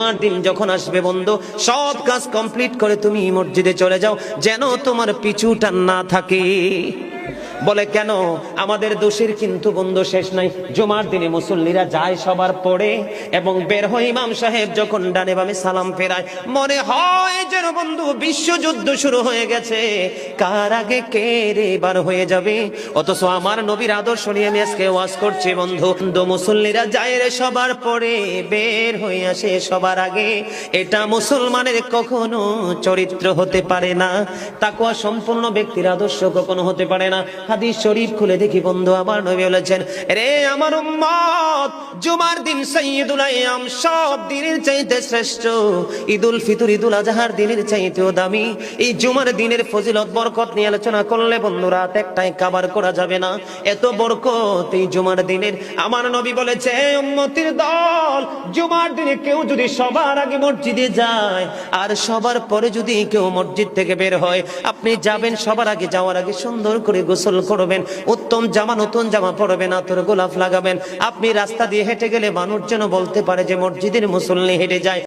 দিন যখন আসবে বন্ধু, সব কাজ কমপ্লিট করে তুমি মসজিদে চলে যাও, যেন তোমার পিছুটা না থাকে। বলে কেন? আমাদের দোষের কিন্তু বন্ধু শেষ নাই। জুমার দিনে মুসল্লিরা যায় সবার পড়ে এবং বের হয়, ইমাম সাহেব যখন ডানে বামে সালাম ফেরায়, মনে হয় যেন বন্ধু বিশ্বযুদ্ধ শুরু হয়ে গেছে, কার আগে কে রে বার হয়ে যাবে। অথচ আমার নবীর আদর্শ নিয়ে আমি আজকে ওয়াজ করছি বন্ধু। মুসল্লিরা যায় রে সবার পড়ে, বের হয়ে আসে সবার আগে। এটা মুসলমানের কখনো চরিত্র হতে পারে না, তাকওয়া সম্পূর্ণ ব্যক্তির আদর্শ কখনো হতে পারে না। হাদিস শরীফ খুলে দেখি বন্ধু, আমার নবী বলেছেন, রে আমার উম্মত, জুমার দিন সাইয়্যিদুল আইয়াম, সব দিনের চাইতে শ্রেষ্ঠ। ঈদুল ফিতর, ঈদুল আজহার দিনের চাইতেও দামি। এই জুমার দিনের ফজিলত বরকত নিয়ে আলোচনা করলে বন্ধু রাত একটাই কভার করা যাবে না, এত বরকত এই জুমার দিনের। আমার নবী বলেছে, উম্মতের দল, জুমার দিনে কেউ যদি সবার আগে মসজিদে যায় আর সবার পরে যদি কেউ মসজিদ থেকে বের হয়, আপনি যাবেন, সবার আগে যাওয়ার আগে সুন্দর করে গোসল করবেন, উত্তম জামা, নতুন জামা পরবেন, আতর গোলাপ লাগাবেন। আপনি রাস্তা দিয়ে হেঁটে গেলে মানুষ যেন বলতে পারে যে মসজিদের মুসল্লি হেঁটে যায়।